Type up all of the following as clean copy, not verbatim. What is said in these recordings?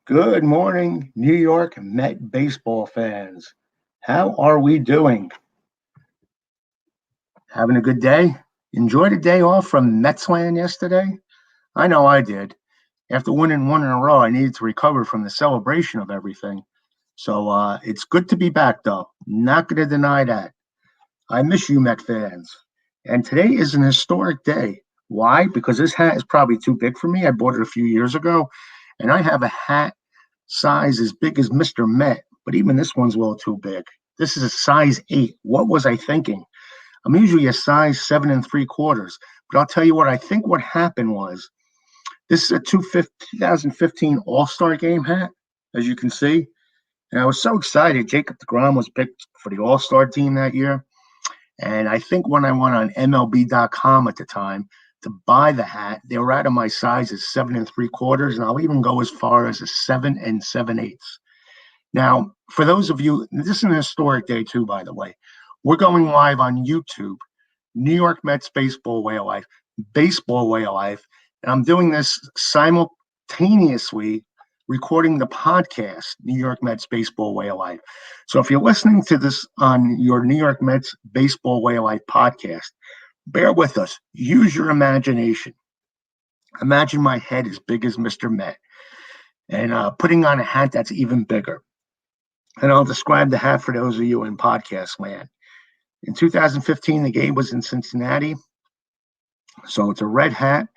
Good morning, New York Met baseball fans. How are we doing? Having a good day? Enjoyed a day off from Metsland yesterday? I know I did. After winning one in a row, I needed to recover from the celebration of everything. So it's good to be back, though. Not going to deny that. I miss you, Met fans. And today is an historic day. Why? Because this hat is probably too big for me. I bought it a few years ago, and I have a hat size as big as Mr. Met, but even this one's a little too big. This is a size 8. What was I thinking? I'm usually a size 7 3/4, but I'll tell you what, I think what happened was this is a 2015 All Star game hat, as you can see. And I was so excited. Jacob DeGrom was picked for the All Star team that year. And I think when I went on MLB.com at the time to buy the hat, they were out of my size as 7 3/4, and I'll even go as far as a 7 7/8. Now, for those of you, this is an historic day too, by the way. We're going live on YouTube, New York Mets Baseball Way of Life, Baseball Way of Life, and I'm doing this simultaneously recording the podcast, New York Mets Baseball Way of Life. So if you're listening to this on your New York Mets Baseball Way of Life podcast, bear with us. Use your imagination. Imagine my head as big as Mr. Met and putting on a hat that's even bigger. And I'll describe the hat for those of you in podcast land. In 2015, the game was in Cincinnati. So it's a red hat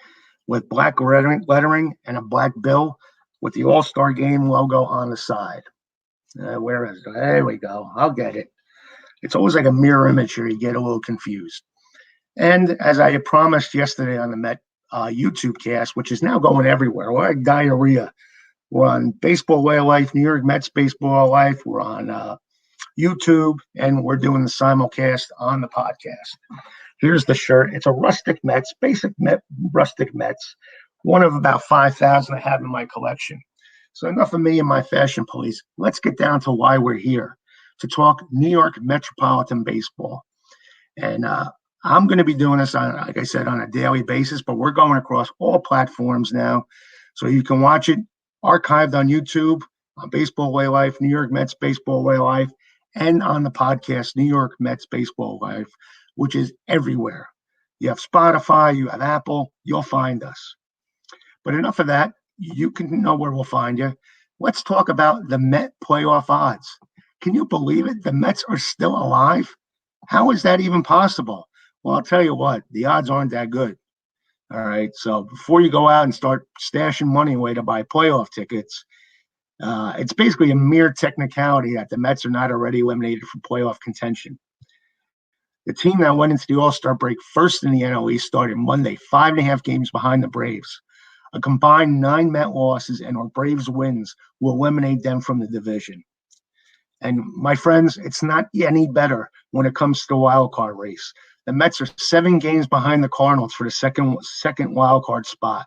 with black lettering and a black bill with the All-Star Game logo on the side. Where is it? There we go. I'll get it. It's always like a mirror image here. You get a little confused. And as I had promised yesterday on the Met YouTube cast, which is now going everywhere, we're like diarrhea. We're on Baseball Way of Life, New York Mets Baseball Way of Life. We're on YouTube, and we're doing the simulcast on the podcast. Here's the shirt. It's a rustic Mets, basic rustic Mets, one of about 5,000 I have in my collection. So enough of me and my fashion police. Let's get down to why we're here, to talk New York Metropolitan Baseball. And I'm going to be doing this, on, like I said, on a daily basis, but we're going across all platforms now. So you can watch it archived on YouTube, on Baseball Way of Life, New York Mets Baseball Way of Life, and on the podcast, New York Mets Baseball Life, which is everywhere. You have Spotify, you have Apple, you'll find us. But enough of that. You can know where we'll find you. Let's talk about the Met playoff odds. Can you believe it? The Mets are still alive? How is that even possible? Well, I'll tell you what, the odds aren't that good. All right. So before you go out and start stashing money away to buy playoff tickets, it's basically a mere technicality that the Mets are not already eliminated from playoff contention. The team that went into the All-Star break first in the NL East started Monday, 5.5 games behind the Braves. A combined 9 Met losses and our Braves wins will eliminate them from the division. And my friends, it's not any better when it comes to the wild card race. The Mets are 7 games behind the Cardinals for the second wild card spot,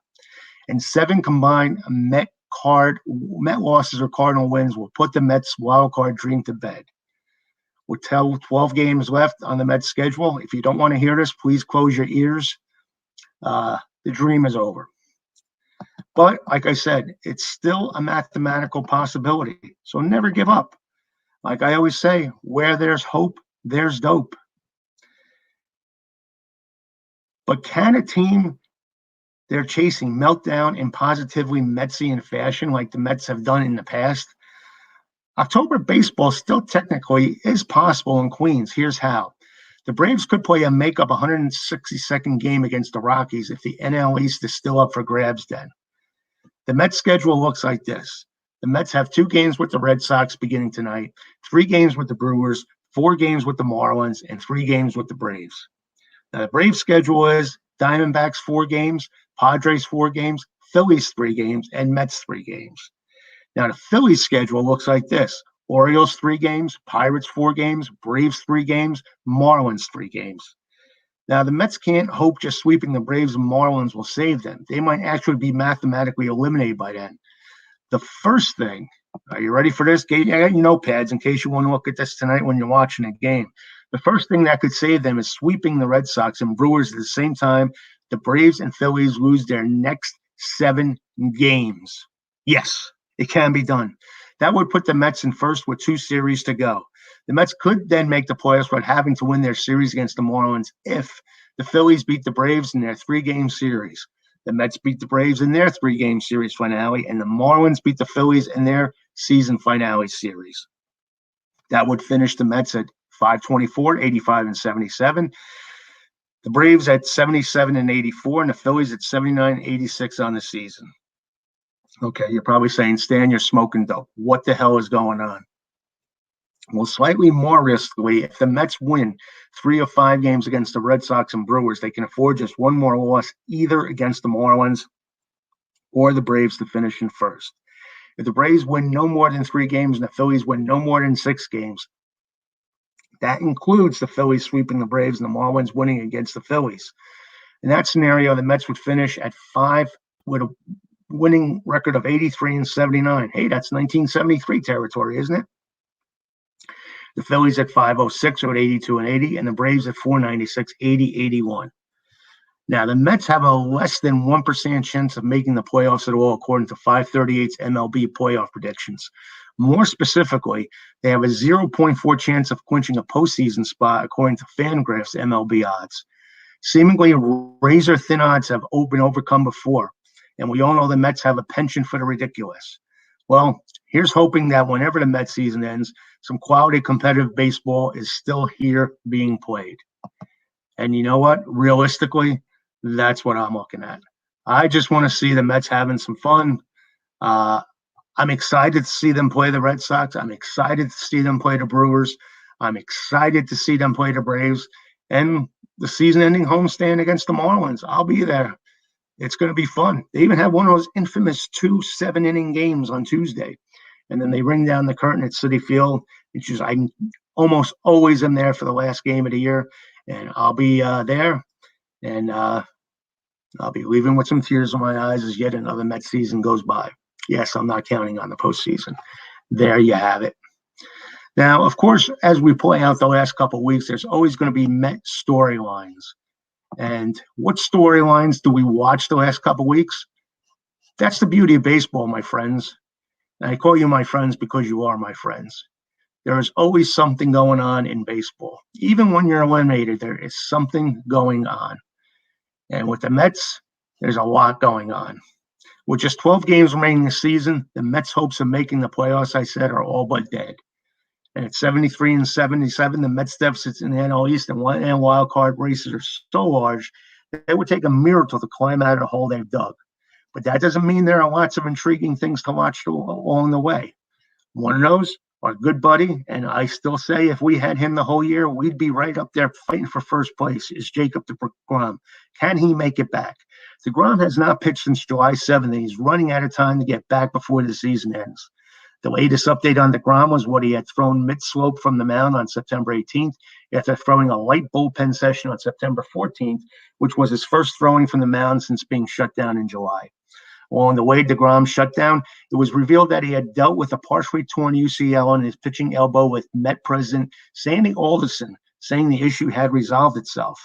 and 7 combined Met losses or Cardinal wins will put the Mets wild card dream to bed. With 12 games left on the Mets schedule, if you don't want to hear this, please close your ears. The dream is over. But like I said, it's still a mathematical possibility. So never give up. Like I always say, where there's hope, there's dope. But can a team they're chasing melt down in positively Metsian fashion like the Mets have done in the past? October baseball still technically is possible in Queens. Here's how. The Braves could play a makeup 162nd game against the Rockies if the NL East is still up for grabs then. The Mets schedule looks like this. The Mets have 2 games with the Red Sox beginning tonight, 3 games with the Brewers, 4 games with the Marlins, and 3 games with the Braves. Now, the Braves schedule is Diamondbacks 4 games, Padres 4 games, Phillies 3 games, and Mets 3 games. Now, the Phillies schedule looks like this. Orioles 3 games, Pirates 4 games, Braves 3 games, Marlins 3 games. Now, the Mets can't hope just sweeping the Braves and Marlins will save them. They might actually be mathematically eliminated by then. The first thing, are you ready for this? I got your notepads in case you want to look at this tonight when you're watching a game. The first thing that could save them is sweeping the Red Sox and Brewers at the same time the Braves and Phillies lose their next 7 games. Yes, It can be done. That would put the Mets in first with 2 series to go. The Mets could then make the playoffs without having to win their series against the Marlins if the Phillies beat the Braves in their 3-game series. The Mets beat the Braves in their 3-game series finale, and the Marlins beat the Phillies in their season finale series. That would finish the Mets at 524, 85, and 77. The Braves at 77 and 84, and the Phillies at 79 and 86 on the season. Okay, you're probably saying, Stan, you're smoking dope. What the hell is going on? Well, slightly more riskily, if the Mets win 3 of 5 games against the Red Sox and Brewers, they can afford just one more loss, either against the Marlins or the Braves, to finish in first. If the Braves win no more than 3 games and the Phillies win no more than 6 games, that includes the Phillies sweeping the Braves and the Marlins winning against the Phillies. In that scenario, the Mets would finish at 5 with a winning record of 83 and 79. Hey, that's 1973 territory, isn't it? The Phillies at 506 or at 82 and 80, and the Braves at 496, 80, 81. Now, the Mets have a less than 1% chance of making the playoffs at all, according to 538's MLB playoff predictions. More specifically, they have a 0.4 chance of clinching a postseason spot, according to Fangraph's MLB odds. Seemingly razor-thin odds have been overcome before, and we all know the Mets have a penchant for the ridiculous. Well, here's hoping that whenever the Mets season ends, some quality competitive baseball is still here being played. And you know what? Realistically, that's what I'm looking at. I just want to see the Mets having some fun. I'm excited to see them play the Red Sox. I'm excited to see them play the Brewers. I'm excited to see them play the Braves. And the season-ending homestand against the Marlins. I'll be there. It's going to be fun. They even have one of those infamous 2 7-inning games on Tuesday. And then they ring down the curtain at Citi Field. It's just, I almost always am there for the last game of the year. And I'll be there. And I'll be leaving with some tears in my eyes as yet another Mets season goes by. Yes, I'm not counting on the postseason. There you have it. Now, of course, as we play out the last couple of weeks, there's always going to be Met storylines. And what storylines do we watch the last couple of weeks? That's the beauty of baseball, my friends. And I call you my friends because you are my friends. There is always something going on in baseball. Even when you're eliminated, there is something going on. And with the Mets, there's a lot going on. With just 12 games remaining this season, the Mets' hopes of making the playoffs, I said, are all but dead. And at 73 and 77, the Mets' deficits in the NL East and wild card races are so large that it would take a miracle to climb out of the hole they've dug. But that doesn't mean there are lots of intriguing things to watch along the way. One of those, our good buddy, and I still say if we had him the whole year, we'd be right up there fighting for first place, is Jacob deGrom. Can he make it back? DeGrom has not pitched since July 7th, and he's running out of time to get back before the season ends. The latest update on DeGrom was what he had thrown mid-slope from the mound on September 18th after throwing a light bullpen session on September 14th, which was his first throwing from the mound since being shut down in July. Along the way DeGrom shut down, it was revealed that he had dealt with a partially torn UCL on his pitching elbow, with Met President Sandy Alderson saying the issue had resolved itself.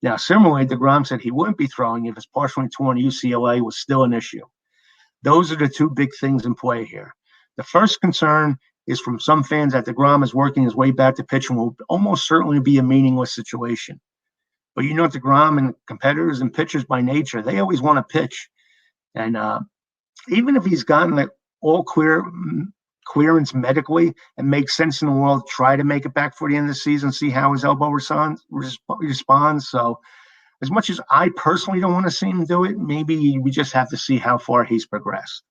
Now, similarly, DeGrom said he wouldn't be throwing if his partially torn UCLA was still an issue. Those are the two big things in play here. The first concern is from some fans that DeGrom is working his way back to pitching will almost certainly be a meaningless situation. But you know, DeGrom and competitors and pitchers by nature, they always want to pitch. And even if he's gotten it all clearance medically and makes sense in the world, try to make it back for the end of the season, see how his elbow responds. So as much as I personally don't want to see him do it, maybe we just have to see how far he's progressed.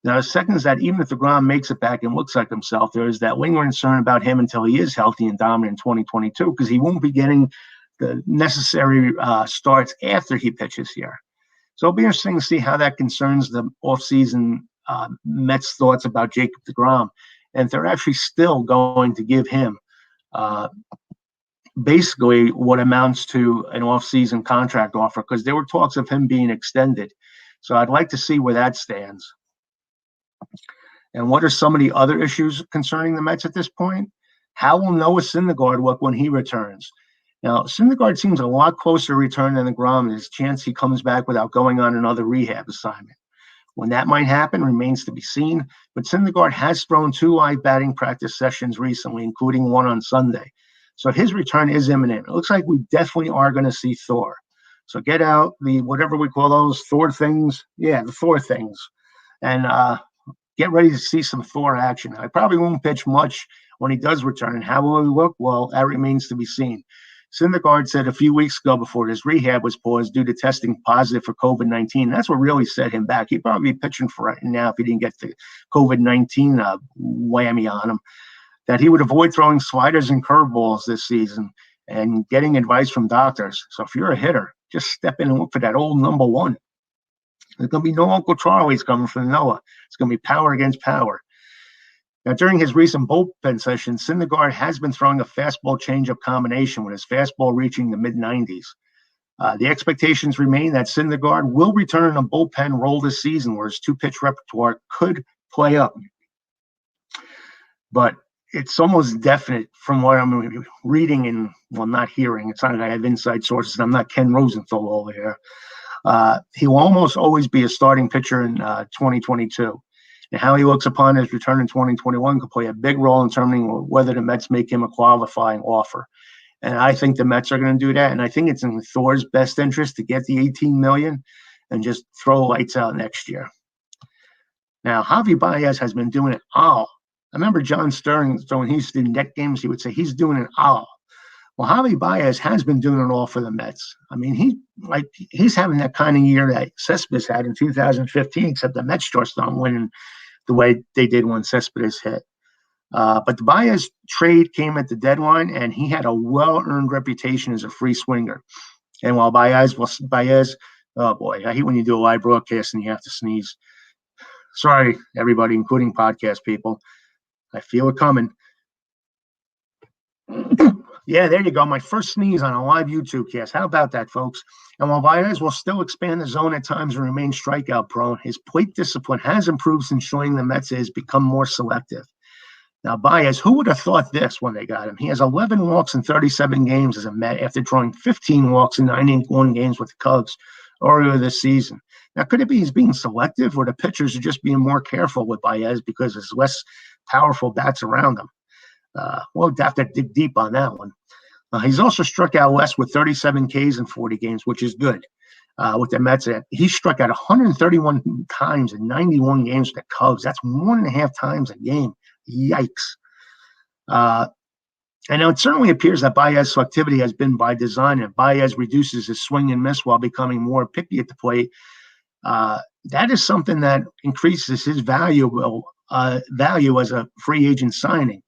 Now, the second is that even if DeGrom makes it back and looks like himself, there is that lingering concern about him until he is healthy and dominant in 2022, because he won't be getting the necessary starts after he pitches here. So it'll be interesting to see how that concerns the offseason Mets thoughts about Jacob deGrom, and if they're actually still going to give him basically what amounts to an offseason contract offer, because there were talks of him being extended. So I'd like to see where that stands. And what are some of the other issues concerning the Mets at this point? How will Noah Syndergaard look when he returns? Now, Syndergaard seems a lot closer to return than DeGrom. There's a chance he comes back without going on another rehab assignment. When that might happen remains to be seen, but Syndergaard has thrown 2 live batting practice sessions recently, including one on Sunday. So his return is imminent. It looks like we definitely are going to see Thor. So get out the whatever we call those Thor things. Yeah, the Thor things. And get ready to see some Thor action. I probably won't pitch much when he does return. How will he look? Well, that remains to be seen. Syndergaard said a few weeks ago before his rehab was paused due to testing positive for COVID-19. That's what really set him back. He'd probably be pitching for right now if he didn't get the COVID-19 whammy on him. That he would avoid throwing sliders and curveballs this season and getting advice from doctors. So if you're a hitter, just step in and look for that old number one. There's going to be no Uncle Charlie's coming from Noah. It's going to be power against power. Now, during his recent bullpen session, Syndergaard has been throwing a fastball changeup combination with his fastball reaching the mid-90s. The expectations remain that Syndergaard will return in a bullpen role this season where his 2-pitch repertoire could play up. But it's almost definite from what I'm reading and, well, not hearing. It's not like I have inside sources. I'm not Ken Rosenthal over here. He will almost always be a starting pitcher in 2022. And how he looks upon his return in 2021 could play a big role in determining whether the Mets make him a qualifying offer. And I think the Mets are going to do that. And I think it's in Thor's best interest to get the $18 million and just throw lights out next year. Now, Javi Baez has been doing it all. I remember John Stern, so when he used to do net games, he would say he's doing it all. Well, Javi Baez has been doing it all for the Mets. I mean, he's having that kind of year that Cespedes had in 2015, except the Mets just aren't winning the way they did when Cespedes hit. But the Baez trade came at the deadline, and he had a well-earned reputation as a free swinger. And while Baez, oh boy, I hate when you do a live broadcast and you have to sneeze. Sorry, everybody, including podcast people. I feel it coming. Yeah, there you go. My first sneeze on a live YouTube cast. How about that, folks? And while Baez will still expand the zone at times and remain strikeout prone, his plate discipline has improved since joining the Mets and has become more selective. Now, Baez, who would have thought this when they got him? He has 11 walks in 37 games as a Met after drawing 15 walks in 91 games with the Cubs earlier this season. Now, could it be he's being selective, or the pitchers are just being more careful with Baez because there's less powerful bats around him? We'll have to dig deep on that one. He's also struck out less with 37 Ks in 40 games, which is good. With the Mets, he struck out 131 times in 91 games with the Cubs. That's 1.5 times a game. Yikes. And now it certainly appears that Baez's selectivity has been by design, and Baez reduces his swing and miss while becoming more picky at the plate. That is something that increases his value as a free agent signing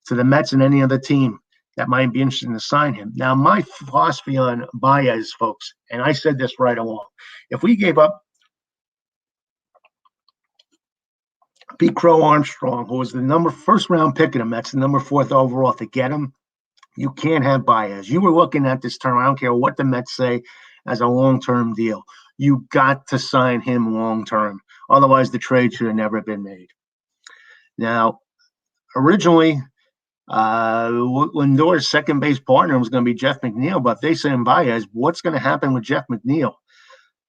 to the Mets and any other team that might be interested to sign him. Now, my philosophy on Baez, folks, and I said this right along, if we gave up Pete Crow Armstrong, who was the first round pick of the Mets, the number 4th overall, to get him, you can't have Baez. You were looking at this term, I don't care what the Mets say, as a long-term deal. You got to sign him long-term. Otherwise, the trade should have never been made. Now, originally, Lindor's second base partner was going to be Jeff McNeil, but if they send Baez, what's going to happen with Jeff McNeil?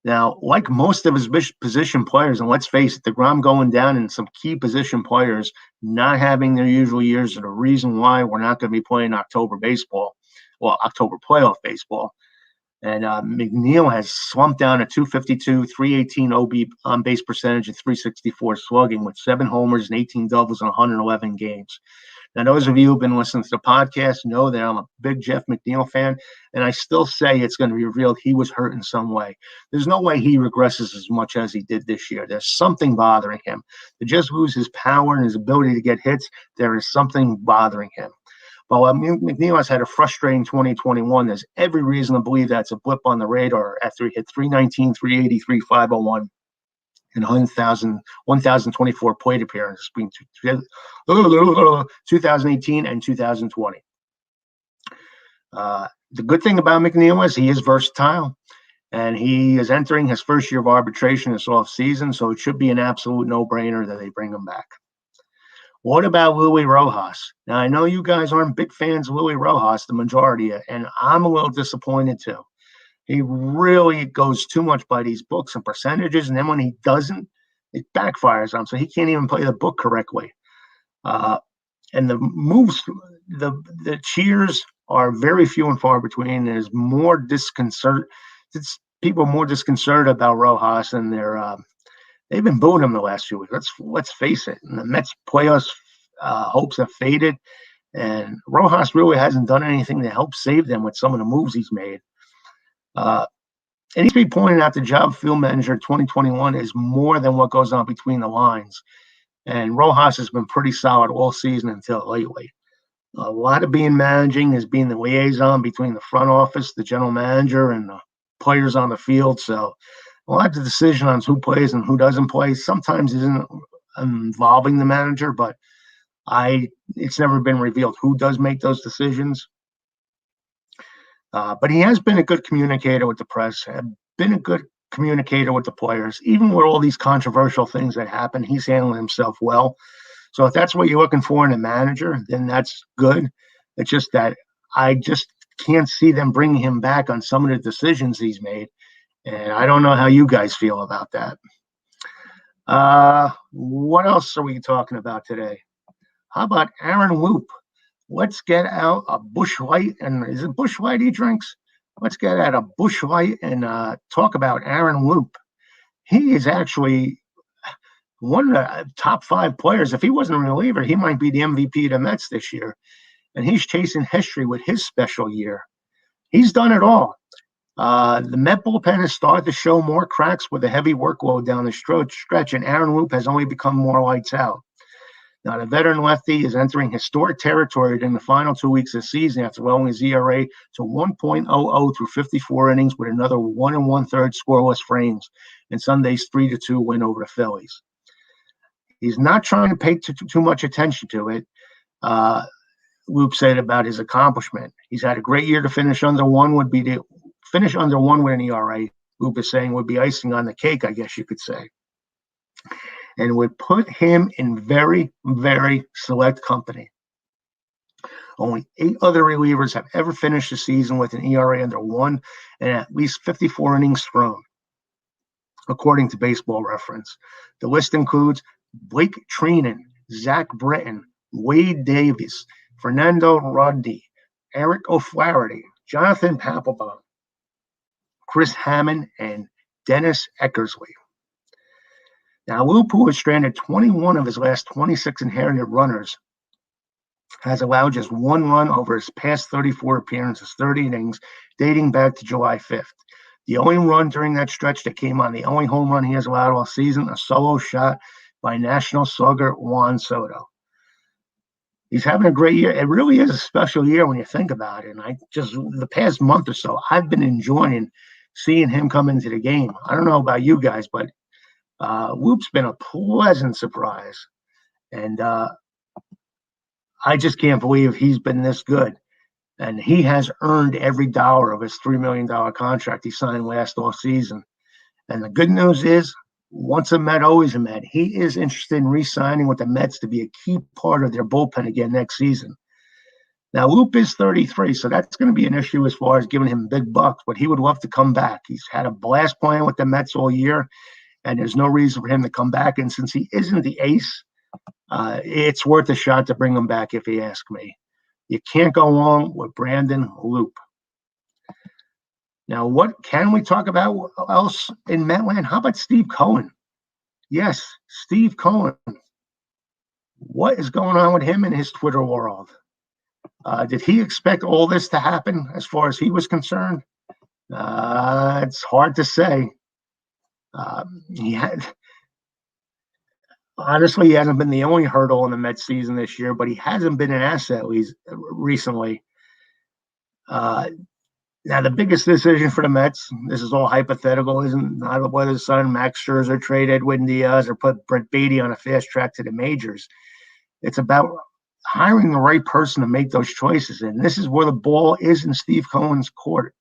Now, like most of his position players, and let's face it, DeGrom going down and some key position players not having their usual years are the reason why we're not going to be playing October playoff baseball. And McNeil has slumped down to 252, 318 OB on base percentage, and 364 slugging with 7 homers and 18 doubles in 111 games. Now, those of you who've been listening to the podcast know that I'm a big Jeff McNeil fan, and I still say it's going to be revealed he was hurt in some way. There's no way he regresses as much as he did this year. There's something bothering him. To just lose his power and his ability to get hits, there is something bothering him. But while McNeil has had a frustrating 2021, there's every reason to believe that's a blip on the radar after he hit 319, 383, 501. And 1,024 plate appearances between 2018 and 2020. The good thing about McNeil is he is versatile, and he is entering his first year of arbitration this offseason, so it should be an absolute no-brainer that they bring him back. What about Luis Rojas? Now, I know you guys aren't big fans of Luis Rojas, the majority, and I'm a little disappointed too. He really goes too much by these books and percentages, and then when he doesn't, it backfires on him, so he can't even play the book correctly. And the moves, the cheers are very few and far between. There's more disconcert. It's people more disconcerted about Rojas, and they've been booing him the last few weeks. Let's face it. And the Mets playoffs hopes have faded, and Rojas really hasn't done anything to help save them with some of the moves he's made. And he's be pointing out the job field manager 2021 is more than what goes on between the lines. And Rojas has been pretty solid all season until lately. A lot of managing is being the liaison between the front office, the general manager, and the players on the field. So a lot of the decision on who plays and who doesn't play sometimes isn't involving the manager, but it's never been revealed who does make those decisions. But he has been a good communicator with the press, been a good communicator with the players. Even with all these controversial things that happen, he's handling himself well. So if that's what you're looking for in a manager, then that's good. It's just that I just can't see them bringing him back on some of the decisions he's made. And I don't know how you guys feel about that. What else are we talking about today? How about Aaron Loup? Let's get out a Busch Light, and is it Busch Light he drinks? Let's get out a Busch Light and talk about Aaron Loup. He is actually one of the top 5 players. If he wasn't a reliever, he might be the MVP of the Mets this year. And he's chasing history with his special year. He's done it all. The Met bullpen has started to show more cracks with a heavy workload down the stretch, and Aaron Loup has only become more lights out. Now, the veteran lefty is entering historic territory in the final 2 weeks of the season after lowering his ERA to 1.00 through 54 innings with another 1 1/3 scoreless frames in Sunday's 3-2 win over the Phillies. He's not trying to pay too much attention to it. Loup said about his accomplishment. He's had a great year. To finish under 1 with an ERA. Loup is saying would be icing on the cake, I guess you could say. And would put him in very, very select company. Only 8 other relievers have ever finished the season with an ERA under 1 and at least 54 innings thrown, according to Baseball Reference. The list includes Blake Treinen, Zach Britton, Wade Davis, Fernando Rodney, Eric O'Flaherty, Jonathan Papelbon, Chris Hammond, and Dennis Eckersley. Now, Loup, who has stranded 21 of his last 26 inherited runners, has allowed just 1 run over his past 34 appearances, 30 innings, dating back to July 5th. The only run during that stretch that came on the only home run he has allowed all season, a solo shot by national slugger Juan Soto. He's having a great year. It really is a special year when you think about it. And the past month or so, I've been enjoying seeing him come into the game. I don't know about you guys, but Loup's been a pleasant surprise. And I just can't believe he's been this good. And he has earned every dollar of his $3 million contract he signed last offseason. And the good news is, once a Met, always a Met. He is interested in re-signing with the Mets to be a key part of their bullpen again next season. Now, Loup is 33, so that's going to be an issue as far as giving him big bucks, but he would love to come back. He's had a blast playing with the Mets all year, and there's no reason for him to come back. And since he isn't the ace, it's worth a shot to bring him back, if you ask me. You can't go wrong with Brandon Loup. Now, what can we talk about else in Metland? How about Steve Cohen? Yes, Steve Cohen. What is going on with him in his Twitter world? Did he expect all this to happen as far as he was concerned? It's hard to say. Honestly, he hasn't been the only hurdle in the Mets season this year, but he hasn't been an asset recently. Now, the biggest decision for the Mets, this is all hypothetical, isn't not whether his son Max Scherzer trade Edwin Diaz or put Brett Beatty on a fast track to the majors. It's about hiring the right person to make those choices. And this is where the ball is in Steve Cohen's court.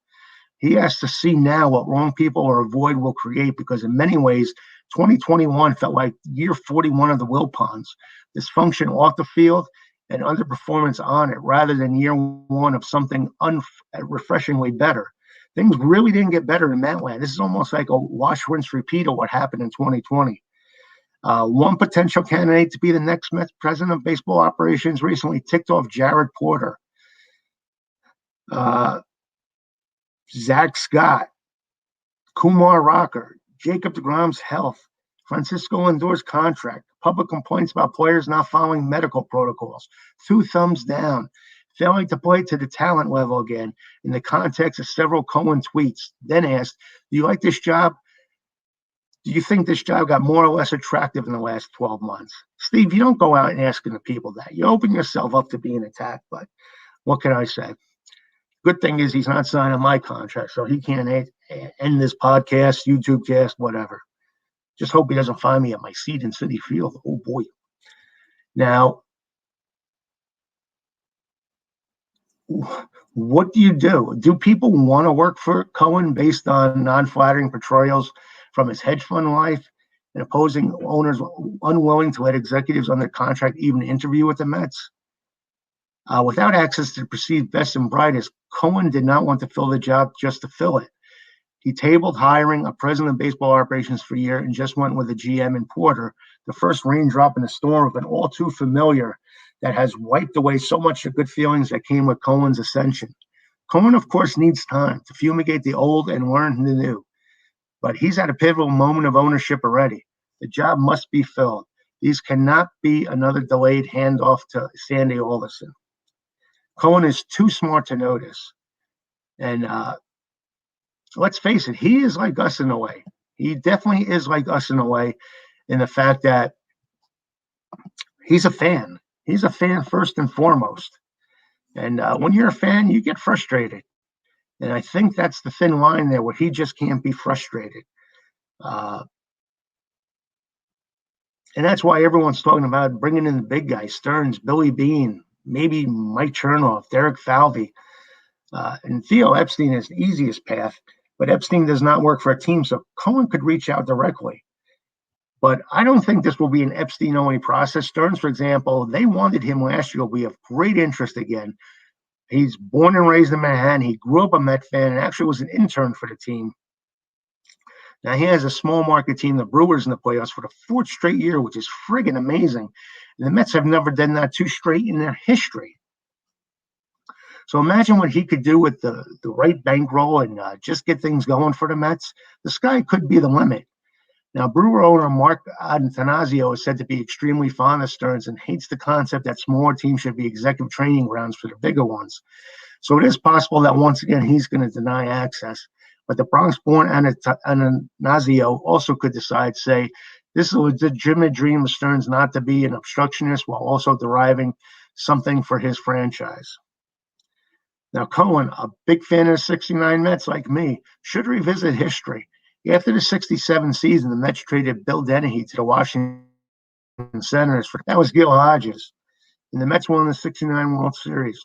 He has to see now what wrong people or avoid will create, because in many ways, 2021 felt like year 41 of the Wilpons. Dysfunction off the field and underperformance on it, rather than year 1 of something refreshingly better. Things really didn't get better in Metland. This is almost like a wash, rinse, repeat of what happened in 2020. One potential candidate to be the next Mets president of baseball operations recently ticked off Jared Porter, Zach Scott, Kumar Rocker, Jacob deGrom's health, Francisco Lindor's contract, public complaints about players not following medical protocols, 2 thumbs down, failing to play to the talent level again in the context of several Cohen tweets. Then asked, do you like this job? Do you think this job got more or less attractive in the last 12 months? Steve, you don't go out and asking the people that. You open yourself up to being attacked, but what can I say? Good thing is he's not signing my contract, so he can't end this podcast, YouTube cast, whatever. Just hope he doesn't find me at my seat in Citi Field. Oh, boy. Now, what do you do? Do people want to work for Cohen based on non-flattering portrayals from his hedge fund life and opposing owners unwilling to let executives under contract even interview with the Mets? Without access to the perceived best and brightest, Cohen did not want to fill the job just to fill it. He tabled hiring a president of baseball operations for a year and just went with a GM in Porter, the first raindrop in the storm of an all too familiar that has wiped away so much of good feelings that came with Cohen's ascension. Cohen, of course, needs time to fumigate the old and learn the new, but he's at a pivotal moment of ownership already. The job must be filled. These cannot be another delayed handoff to Sandy Alderson. Cohen is too smart to notice. And let's face it, he is like us in a way. He definitely is like us in a way in the fact that he's a fan. He's a fan first and foremost. And when you're a fan, you get frustrated. And I think that's the thin line there where he just can't be frustrated. And that's why everyone's talking about bringing in the big guys, Stearns, Billy Beane, maybe Mike Chernoff, Derek Falvey. And Theo Epstein is the easiest path, but Epstein does not work for a team, so Cohen could reach out directly. But I don't think this will be an Epstein-only process. Stearns, for example, they wanted him last year. We have great interest again. He's born and raised in Manhattan. He grew up a Met fan and actually was an intern for the team. Now he has a small market team, the Brewers, in the playoffs for the 4th straight year, which is friggin' amazing. And the Mets have never done that 2 straight in their history. So imagine what he could do with the right bankroll and just get things going for the Mets. The sky could be the limit. Now, Brewer owner Mark Antanasio is said to be extremely fond of Stearns and hates the concept that smaller teams should be executive training grounds for the bigger ones. So it is possible that once again he's going to deny access. But the Bronx-born Antanasio also could decide, say, this is a legitimate dream of Stearns not to be an obstructionist while also deriving something for his franchise. Now, Cohen, a big fan of the 69 Mets like me, should revisit history. After the 67 season, the Mets traded Bill Dennehy to the Washington Senators. That was Gil Hodges. And the Mets won the 69 World Series.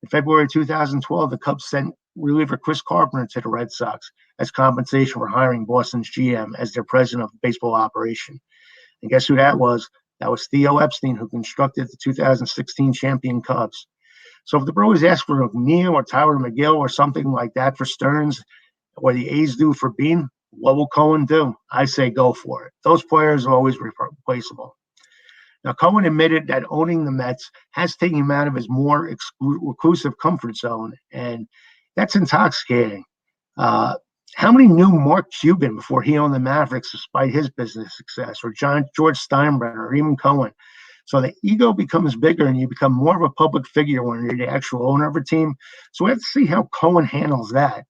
In February 2012, the Cubs sent reliever Chris Carpenter to the Red Sox as compensation for hiring Boston's GM as their president of baseball operation. And guess who that was? That was Theo Epstein, who constructed the 2016 champion Cubs. So if the Brewers ask for McNeil or Tyler McGill or something like that for Stearns, or the A's do for Beane, what will Cohen do? I say go for it. Those players are always replaceable. Now, Cohen admitted that owning the Mets has taken him out of his more reclusive comfort zone, and that's intoxicating. How many knew Mark Cuban before he owned the Mavericks despite his business success, or George Steinbrenner, or even Cohen? So the ego becomes bigger and you become more of a public figure when you're the actual owner of a team. So we have to see how Cohen handles that.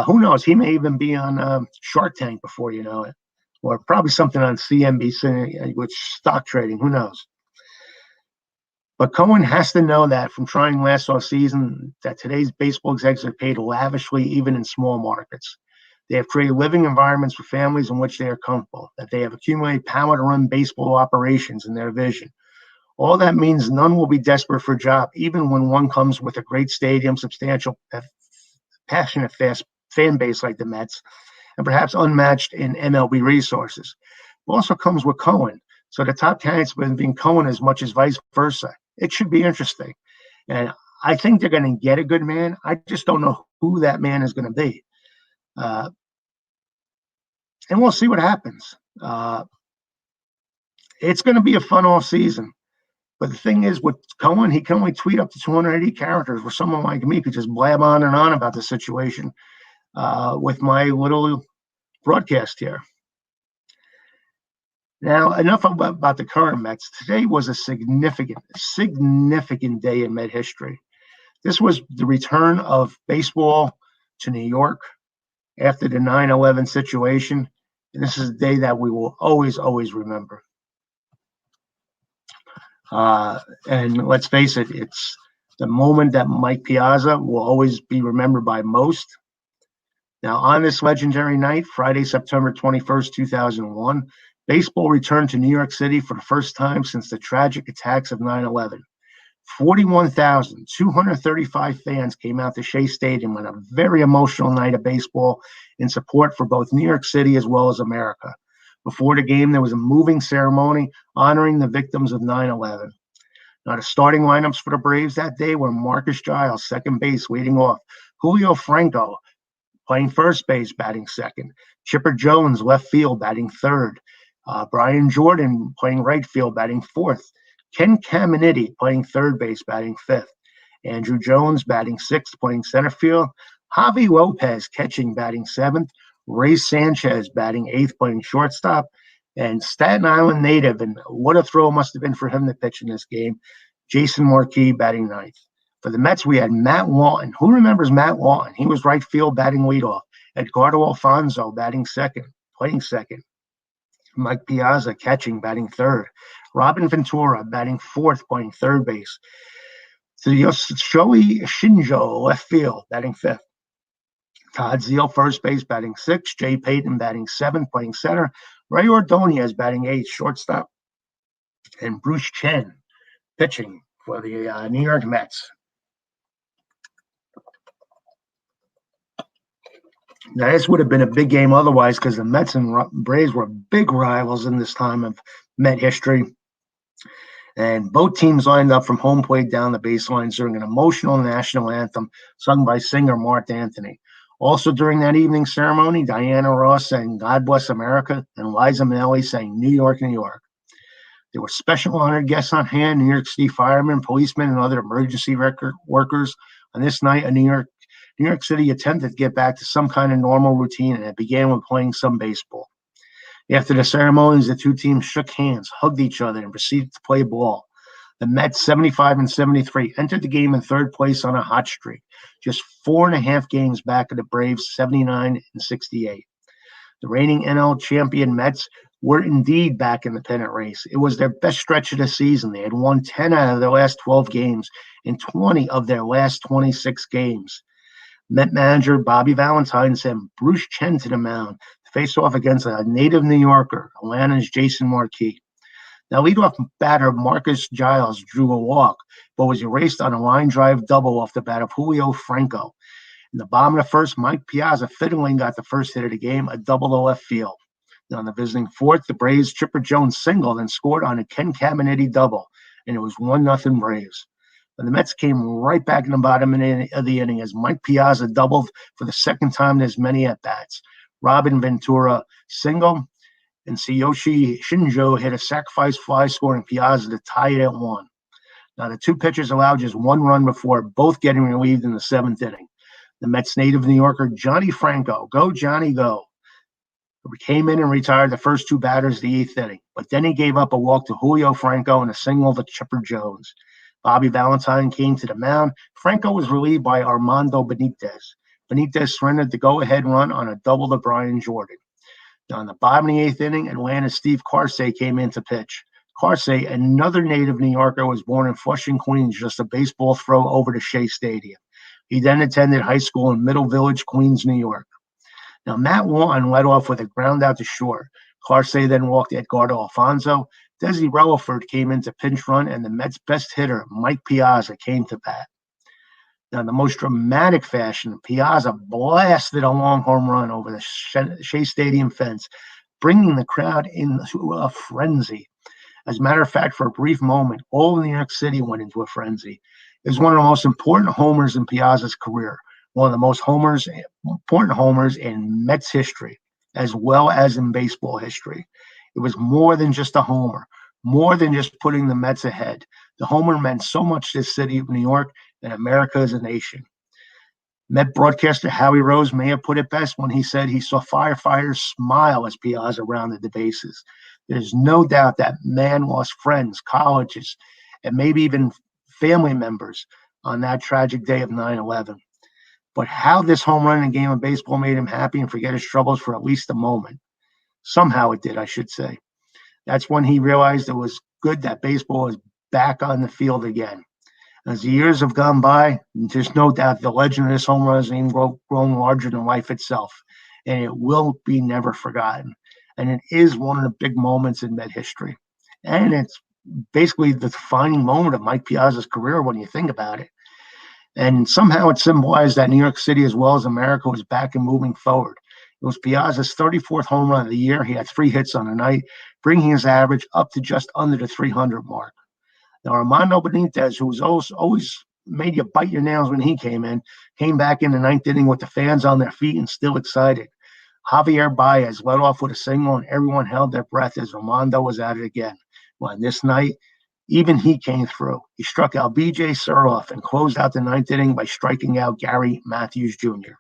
Who knows? He may even be on Shark Tank before you know it, or probably something on CNBC with stock trading. Who knows? But Cohen has to know that from trying last offseason that today's baseball executives are paid lavishly, even in small markets. They have created living environments for families in which they are comfortable, that they have accumulated power to run baseball operations in their vision. All that means none will be desperate for a job, even when one comes with a great stadium, substantial, passionate, fast fan base like the Mets, and perhaps unmatched in MLB resources. It also comes with Cohen. So the top candidates have been Cohen as much as vice versa. It should be interesting. And I think they're going to get a good man. I just don't know who that man is going to be. And we'll see what happens. It's going to be a fun off season. But the thing is, with Cohen, he can only tweet up to 280 characters, where someone like me could just blab on and on about the situation with my little broadcast here. Now, enough about the current Mets. Today was a significant day in Met history. This was the return of baseball to New York after the 9/11 situation. And this is a day that we will always, always remember. And let's face it, it's the moment that Mike Piazza will always be remembered by most. Now, on this legendary night, Friday, September 21st, 2001, baseball returned to New York City for the first time since the tragic attacks of 9/11. 41,235 fans came out to Shea Stadium on a very emotional night of baseball in support for both New York City as well as America. Before the game, there was a moving ceremony honoring the victims of 9/11. Now, the starting lineups for the Braves that day were Marcus Giles, second base, leading off; Julio Franco, playing first base, batting second; Chipper Jones, left field, batting third; Brian Jordan, playing right field, batting fourth; Ken Caminiti, playing third base, batting fifth; Andrew Jones, batting sixth, playing center field; Javi Lopez, catching, batting seventh; Ray Sanchez, batting eighth, playing shortstop; and Staten Island native, and what a thrill it must have been for him to pitch in this game, Jason Marquis, batting ninth. For the Mets, we had Matt Walton. Who remembers Matt Walton? He was right field, batting leadoff; Edgardo Alfonso, batting second, playing second; Mike Piazza, catching, batting third; Robin Ventura, batting fourth, playing third base; Tsuyoshi Shinjo, left field, batting fifth; Todd Zeile, first base, batting sixth; Jay Payton, batting seventh, playing center; Ray Ordonez, batting eighth, shortstop; and Bruce Chen, pitching for the New York Mets. Now, this would have been a big game otherwise, because the Mets and Braves were big rivals in this time of Met history. And both teams lined up from home plate down the baselines during an emotional national anthem sung by singer Mark Anthony. Also during that evening ceremony, Diana Ross sang God Bless America, and Liza Minnelli sang New York, New York. There were special honored guests on hand: New York City firemen, policemen, and other emergency workers. On this night, New York City attempted to get back to some kind of normal routine, and it began with playing some baseball. After the ceremonies, the two teams shook hands, hugged each other, and proceeded to play ball. The Mets, 75-73, entered the game in third place on a hot streak, just 4.5 games back of the Braves, 79-68. The reigning NL champion Mets were indeed back in the pennant race. It was their best stretch of the season. They had won 10 out of their last 12 games and 20 of their last 26 games. Met manager Bobby Valentine sent Bruce Chen to the mound to face off against a native New Yorker, Atlanta's Jason Marquis. Now, leadoff batter Marcus Giles drew a walk, but was erased on a line drive double off the bat of Julio Franco. In the bottom of the first, Mike Piazza fiddling got the first hit of the game, a double to left field. Now, in the visiting fourth, the Braves' Chipper Jones singled and scored on a Ken Caminiti double, and it was 1-0 Braves. But the Mets came right back in the bottom of the inning as Mike Piazza doubled for the second time in as many at-bats. Robin Ventura single, and Tsuyoshi Shinjo hit a sacrifice fly, scoring Piazza to tie it at 1. Now, the two pitchers allowed just one run before both getting relieved in the seventh inning. The Mets' native New Yorker, Johnny Franco, go Johnny, go, came in and retired the first two batters of the eighth inning, but then he gave up a walk to Julio Franco and a single to Chipper Jones. Bobby Valentine came to the mound. Franco was relieved by Armando Benitez. Benitez surrendered the go-ahead run on a double to Brian Jordan. Now, in the bottom of the eighth inning, Atlanta's Steve Carsey came in to pitch. Carsey, another native New Yorker, was born in Flushing, Queens, just a baseball throw over to Shea Stadium. He then attended high school in Middle Village, Queens, New York. Now, Matt Walton led off with a ground out to short. Carsey then walked Edgardo Alfonso. Desi Relaford came in to pinch run, and the Mets' best hitter, Mike Piazza, came to bat. Now, in the most dramatic fashion, Piazza blasted a long home run over the Shea Stadium fence, bringing the crowd into a frenzy. As a matter of fact, for a brief moment, all of New York City went into a frenzy. It was one of the most important homers in Piazza's career, one of the most important homers in Mets history, as well as in baseball history. It was more than just a homer. more than just putting the Mets ahead. The homer meant so much to the city of New York and America as a nation. Met broadcaster Howie Rose may have put it best when he said he saw firefighters smile as Piazza rounded the bases. There's no doubt that man lost friends, colleges, and maybe even family members on that tragic day of 9/11. But how this home run in a game of baseball made him happy and forget his troubles for at least a moment. Somehow it did, I should say. That's when he realized it was good that baseball is back on the field again. As the years have gone by, there's no doubt the legend of this home run has even grown larger than life itself, and it will be never forgotten. And it is one of the big moments in Met history. And it's basically the defining moment of Mike Piazza's career when you think about it. And somehow it symbolized that New York City, as well as America, was back and moving forward. It was Piazza's 34th home run of the year. He had 3 hits on the night, bringing his average up to just under the 300 mark. Now, Armando Benitez, who was always made you bite your nails when he came back in the 9th inning with the fans on their feet and still excited. Javier Baez led off with a single, and everyone held their breath as Armando was at it again. Well, this night, even he came through. He struck out B.J. Surloff and closed out the 9th inning by striking out Gary Matthews Jr.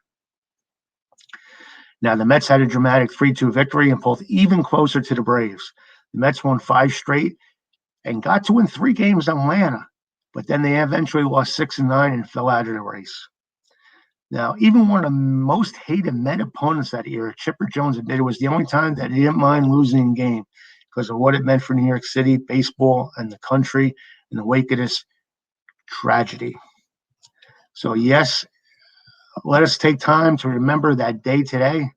Now, the Mets had a dramatic 3-2 victory and pulled even closer to the Braves. The Mets won 5 straight and got to win 3 games in Atlanta, but then they eventually lost 6 and 9 and fell out of the race. Now, even one of the most hated Met opponents that year, Chipper Jones, admitted it was the only time that he didn't mind losing a game because of what it meant for New York City, baseball, and the country in the wake of this tragedy. So, yes, let us take time to remember that day today.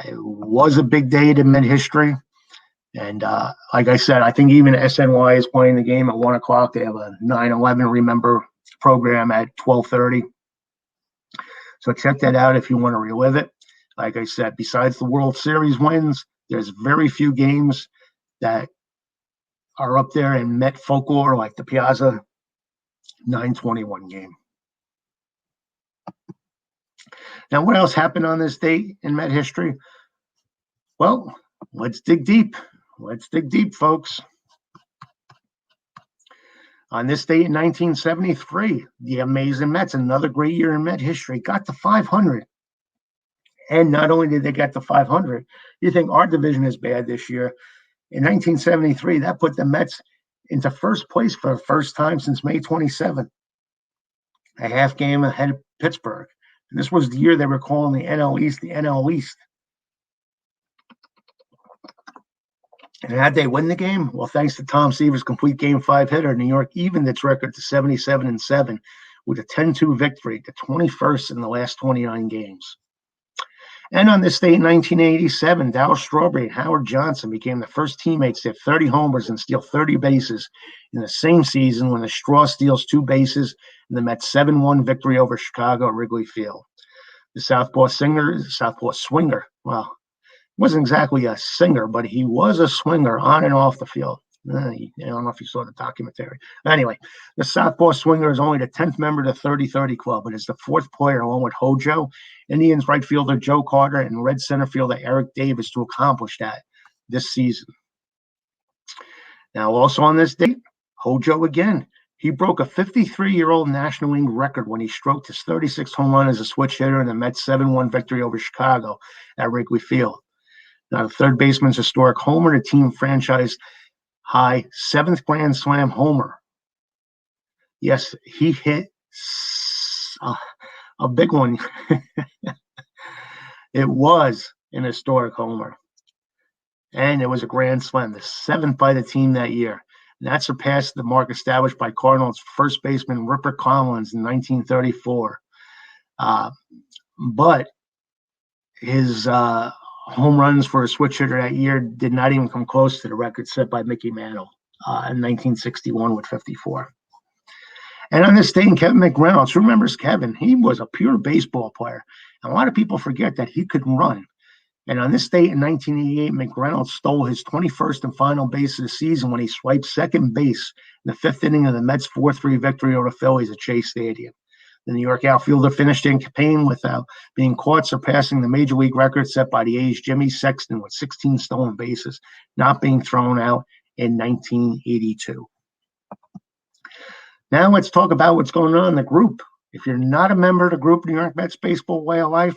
It was a big day in Met history. And like I said, I think even SNY is playing the game at 1 o'clock. They have a 9/11 Remember program at 12:30. So check that out if you want to relive it. Like I said, besides the World Series wins, there's very few games that are up there in Met folklore like the Piazza 9/21 game. Now, what else happened on this date in Met history? Well, let's dig deep. Let's dig deep, folks. On this date in 1973, the amazing Mets, another great year in Met history, got to 500. And not only did they get to 500, you think our division is bad this year. In 1973, that put the Mets into first place for the first time since May 27th, a half game ahead of Pittsburgh. And this was the year they were calling the NL East the NL East. And how'd they win the game? Well, thanks to Tom Seaver's complete Game 5 hitter, New York evened its record to 77-7 with a 10-2 victory, the 21st in the last 29 games. And on this date in 1987, Darryl Strawberry and Howard Johnson became the first teammates to hit 30 homers and steal 30 bases in the same season when the Straw steals 2 bases in the Mets' 7-1 victory over Chicago at Wrigley Field. The Southpaw swinger, well, wasn't exactly a singer, but he was a swinger on and off the field. I don't know if you saw the documentary. Anyway, the Southpaw swinger is only the 10th member of the 30-30 club, but is the 4th player, along with Hojo, Indians right fielder Joe Carter, and Red center fielder Eric Davis, to accomplish that this season. Now, also on this date, Hojo again. He broke a 53-year-old National League record when he stroked his 36th home run as a switch hitter in the Mets' 7-1 victory over Chicago at Wrigley Field. Now, the third baseman's historic homer, the team franchise high 7th Grand Slam homer. Yes, he hit a big one. It was an historic homer. And it was a Grand Slam, the 7th by the team that year. And that surpassed the mark established by Cardinals first baseman Ripper Collins in 1934. But his home runs for a switch hitter that year did not even come close to the record set by Mickey Mantle in 1961 with 54. And on this day, Kevin McGrath, who remembers Kevin? He was a pure baseball player. And a lot of people forget that he could run. And on this date in 1988, McGrath stole his 21st and final base of the season when he swiped second base in the 5th inning of the Mets' 4-3 victory over the Phillies at Chase Stadium. The New York outfielder finished in campaign without being caught, surpassing the major league record set by the A's Jimmy Sexton with 16 stolen bases, not being thrown out in 1982. Now let's talk about what's going on in the group. If you're not a member of the group, New York Mets Baseball Way of Life,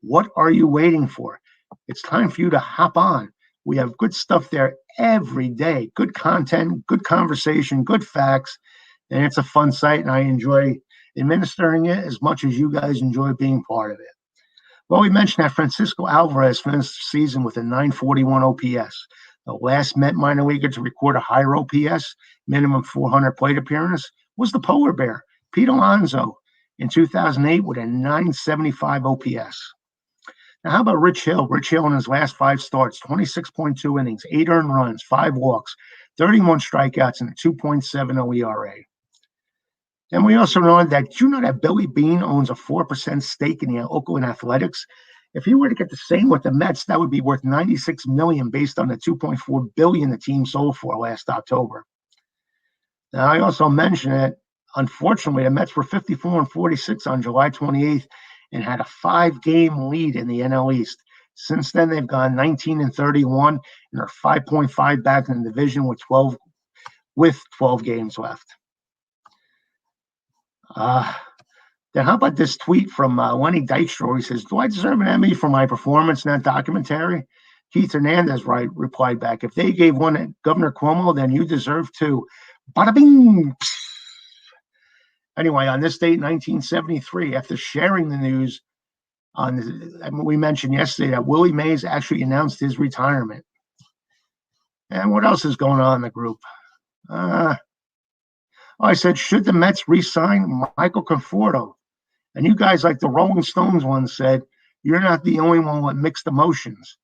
what are you waiting for? It's time for you to hop on. We have good stuff there every day, good content, good conversation, good facts, and it's a fun site, and I enjoy administering it as much as you guys enjoy being part of it. Well, we mentioned that Francisco Alvarez finished the season with a 941 OPS. The last Met minor leaguer to record a higher OPS, minimum 400 plate appearance, was the polar bear, Pete Alonso, in 2008 with a 975 OPS. Now, how about Rich Hill? Rich Hill in his last 5 starts, 26.2 innings, 8 earned runs, 5 walks, 31 strikeouts, and a 2.70 ERA. And we also know that Billy Beane owns a 4% stake in the Oakland Athletics. If he were to get the same with the Mets, that would be worth $96 million based on the $2.4 billion the team sold for last October. Now, I also mentioned that, unfortunately, the Mets were 54-46 on July 28th and had a 5-game lead in the NL East. Since then, they've gone 19-31 and are 5.5 back in the division with 12 games left. Then how about this tweet from Lenny Dykstra? He says, "Do I deserve an Emmy for my performance in that documentary?" Keith Hernandez replied back, "If they gave one to Governor Cuomo, then you deserve 2. Bada bing. Anyway, on this date, 1973, after sharing the news, we mentioned yesterday that Willie Mays actually announced his retirement. And what else is going on in the group? I said, should the Mets re-sign Michael Conforto? And you guys, like the Rolling Stones once said, you're not the only one with mixed emotions.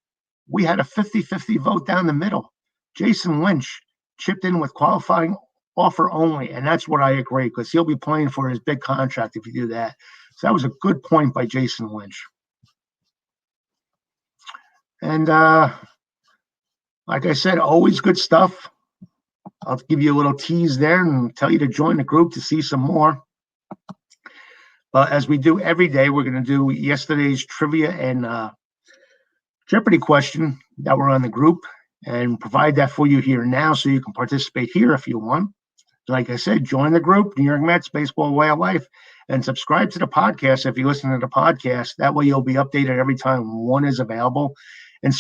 We had a 50-50 vote down the middle. Jason Lynch chipped in with qualifying offer only, and that's what I agree, because he'll be playing for his big contract if you do that. So that was a good point by Jason Lynch. And like I said, always good stuff. I'll give you a little tease there and tell you to join the group to see some more. But as we do every day, we're going to do yesterday's trivia and Jeopardy question that were on the group and provide that for you here now so you can participate here if you want. Like I said, join the group, New York Mets Baseball Way of Life, and subscribe to the podcast if you listen to the podcast. That way you'll be updated every time one is available. And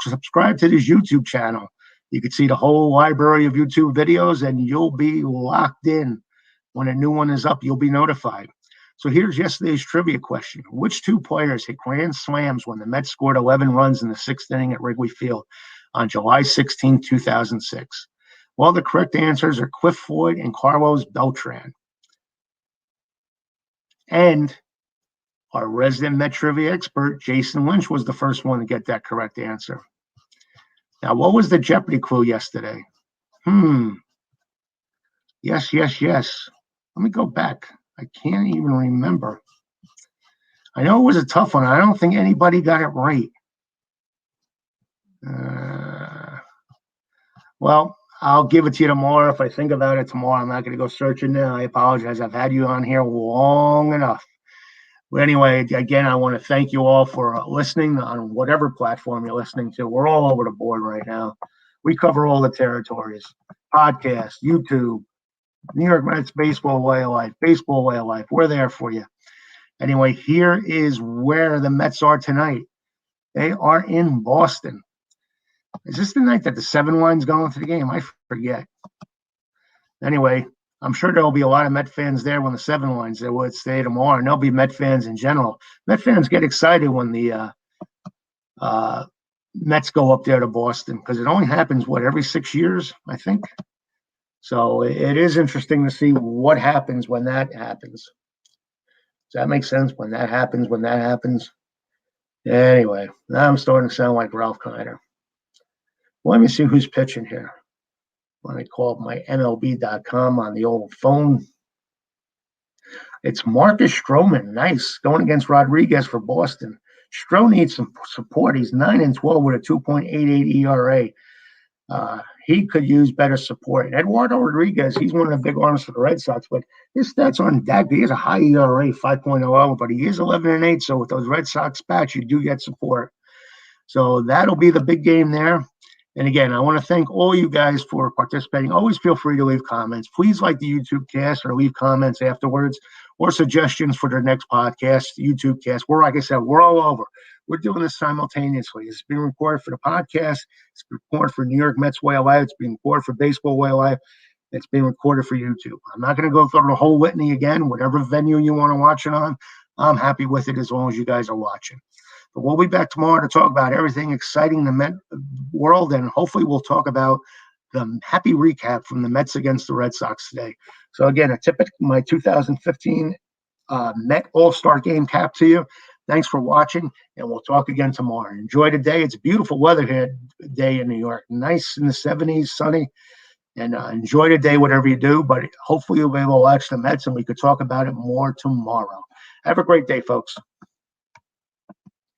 subscribe to this YouTube channel. You can see the whole library of YouTube videos, and you'll be locked in. When a new one is up, you'll be notified. So here's yesterday's trivia question. Which 2 players hit grand slams when the Mets scored 11 runs in the 6th inning at Wrigley Field on July 16, 2006? Well, the correct answers are Cliff Floyd and Carlos Beltran. And our resident Met trivia expert, Jason Lynch, was the first one to get that correct answer. Now, what was the Jeopardy clue yesterday? Yes. Let me go back. I can't even remember. I know it was a tough one. I don't think anybody got it right. Well, I'll give it to you tomorrow. If I think about it tomorrow, I'm not going to go searching now. I apologize. I've had you on here long enough. But anyway, again, I want to thank you all for listening on whatever platform you're listening to. We're all over the board right now. We cover all the territories. Podcast, YouTube, New York Mets Baseball Way of Life, Baseball Way of Life. We're there for you. Anyway, here is where the Mets are tonight. They are in Boston. Is this the night that the 7 line's going to the game? I forget. Anyway, I'm sure there'll be a lot of Met fans there when the 7 line's there. Will stay tomorrow, and there'll be Met fans in general. Met fans get excited when the Mets go up there to Boston because it only happens, every 6 years, I think. So it is interesting to see what happens when that happens. Does that make sense? When that happens? Anyway, now I'm starting to sound like Ralph Kiner. Let me see who's pitching here. When I call my MLB.com on the old phone. It's Marcus Stroman. Nice. Going against Rodriguez for Boston. Stroh needs some support. He's 9-12 with a 2.88 ERA. He could use better support. And Eduardo Rodriguez, he's one of the big arms for the Red Sox, but his stats aren't that good. He has a high ERA, 5.00, but he is 11-8. So with those Red Sox bats, you do get support. So that'll be the big game there. And again, I want to thank all you guys for participating. Always feel free to leave comments. Please like the YouTube cast or leave comments afterwards or suggestions for the next podcast, YouTube cast. We're, like I said, we're all over. We're doing this simultaneously. It's being recorded for the podcast. It's being recorded for New York Mets Way of Life. It's being recorded for Baseball Way of Life. It's being recorded for YouTube. I'm not going to go through the whole litany again. Whatever venue you want to watch it on, I'm happy with it as long as you guys are watching. But we'll be back tomorrow to talk about everything exciting in the Met world, and hopefully we'll talk about the happy recap from the Mets against the Red Sox today. So again, a tip of my 2015 Met All-Star Game cap to you. Thanks for watching, and we'll talk again tomorrow. Enjoy the day. It's a beautiful weather here today in New York. Nice in the 70s, sunny, and enjoy the day, whatever you do. But hopefully you'll be able to watch the Mets, and we could talk about it more tomorrow. Have a great day, folks.